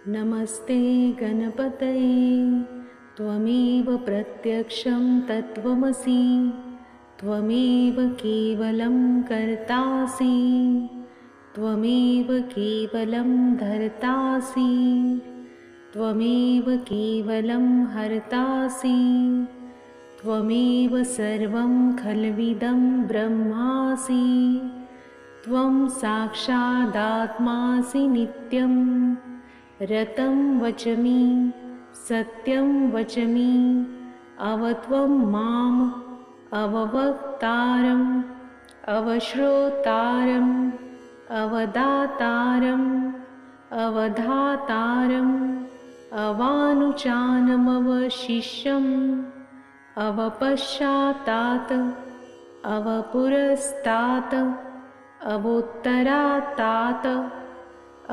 नमस्ते गणपतये त्वमेव प्रत्यक्षं तत्त्वमसि त्वमेव केवलं कर्तासि त्वमेव केवलं धर्तासि त्वमेव केवलं हर्तासि त्वमेव सर्वं खल्विदं ब्रह्मासि त्वं साक्षादात्मासि नित्यं रतं वचमि सत्यं वचमि अवत्वं माम् अववक्तारम् अवश्रोतारम् अवदातारम् अवधातारम् अवानुचानमवशिष्यम् अवपश्चातात् अवपुरस्तात् अवोत्तरात्तात्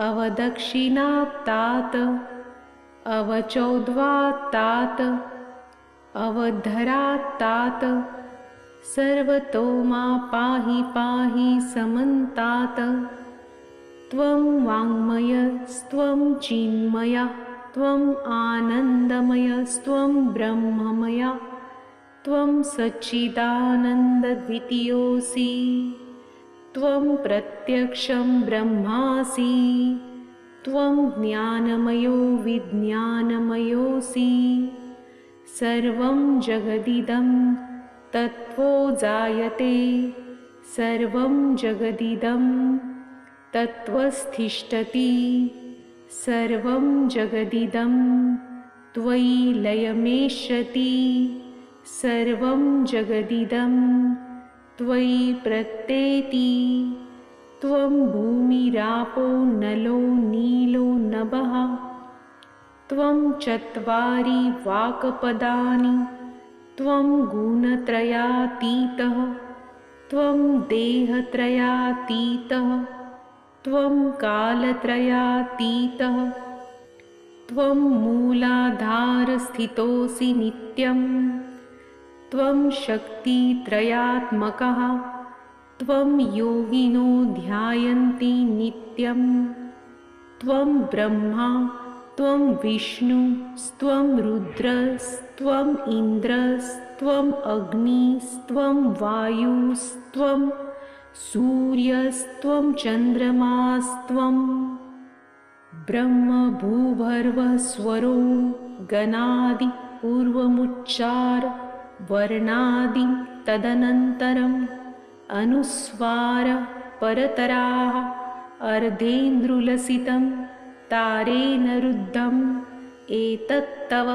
अवदक्षिणात्तात् अवचौद्वात्तात् अवधरात्तात् सर्वतो मा पाहि पाहि समन्तात् त्वं वाङ्मयस्त्वं चिन्मयः त्वं आनन्दमयस्त्वं ब्रह्ममयः त्वं सच्चिदानन्दद्वितीयोऽसि त्वं प्रत्यक्षं ब्रह्मासि त्वं ज्ञानमयो विज्ञानमयोऽसि सर्वं जगदिदं तत्त्वो जायते सर्वं जगदिदं तत्त्वस्तिष्ठति सर्वं जगदिदं त्वयि लयमेष्यति सर्वं जगदिदं त्वयि प्रत्येति त्वं भूमिरापो नलो नीलो नभः त्वं चत्वारि वाक्पदानि त्वं गुणत्रयातीतः त्वं देहत्रयातीतः त्वं कालत्रयातीतः त्वं मूलाधारस्थितोऽसि नित्यं त्वं शक्तित्रयात्मकः त्वं योगिनो ध्यायन्ति नित्यं त्वं ब्रह्मा त्वं विष्णुस्त्वं रुद्रस्त्वम् इन्द्रस्त्वम् अग्निस्त्वं वायुस्त्वं सूर्यस्त्वं चन्द्रमास्त्वं ब्रह्मभूभर्वस्वरो गणादि पूर्वमुच्चार वर्णादि तदनन्तरम् अनुस्वार परतराः अर्धेन्द्रुलसितं तारेण रुद्धम् एतत्तव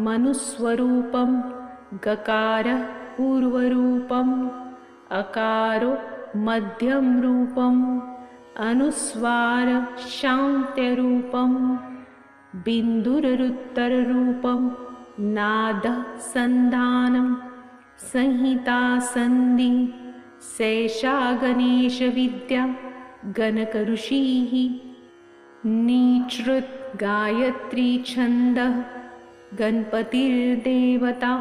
मनुस्वरूपं गकारः पूर्वरूपम् अकारो मध्यं रूपम् अनुस्वार शान्त्यरूपं बिन्दुरुत्तररूपं नादः सन्धानं संहिता सन्धि शेषा गणेशविद्या गणकऋषिः निच्छृत गायत्री छन्दः गणपतिर्देवता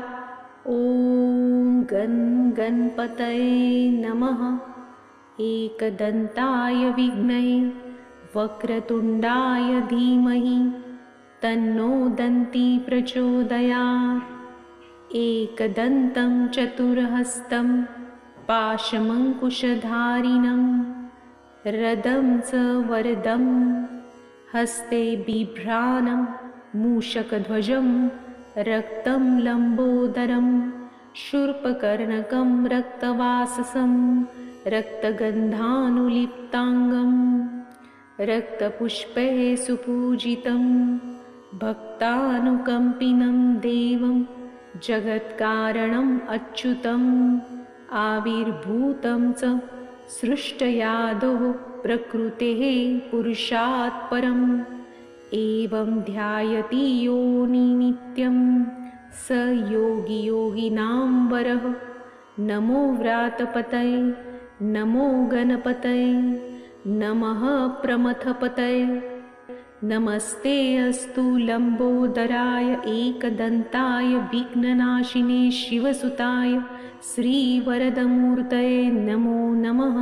ॐ गणपतये नमः एकदन्ताय विद्महे वक्रतुण्डाय धीमहि तन्नो दन्ती प्रचोदयात् एकदन्तं चतुर्हस्तं पाशमङ्कुशधारिणं रदं च वरदं हस्ते बिभ्राणं मूषकध्वजं रक्तं लम्बोदरं शूर्पकर्णकं रक्तवाससं रक्तगन्धानुलिप्ताङ्गं रक्तपुष्पैः सुपूजितं भक्तानुकम्पिनं देवं जगत्कारणम् अच्युतम् आविर्भूतं च सृष्टयादो प्रकृतेः पुरुषात् परम् एवं ध्यायति यो नित्यं स योगी योगिनां वरः नमो व्रातपतये नमो गणपतये नमः प्रमथपतये नमस्ते अस्तु लंबोदराय एकदन्ताय विघ्ननाशिने शिवसुताय श्रीवरदमूर्तये नमो नमः।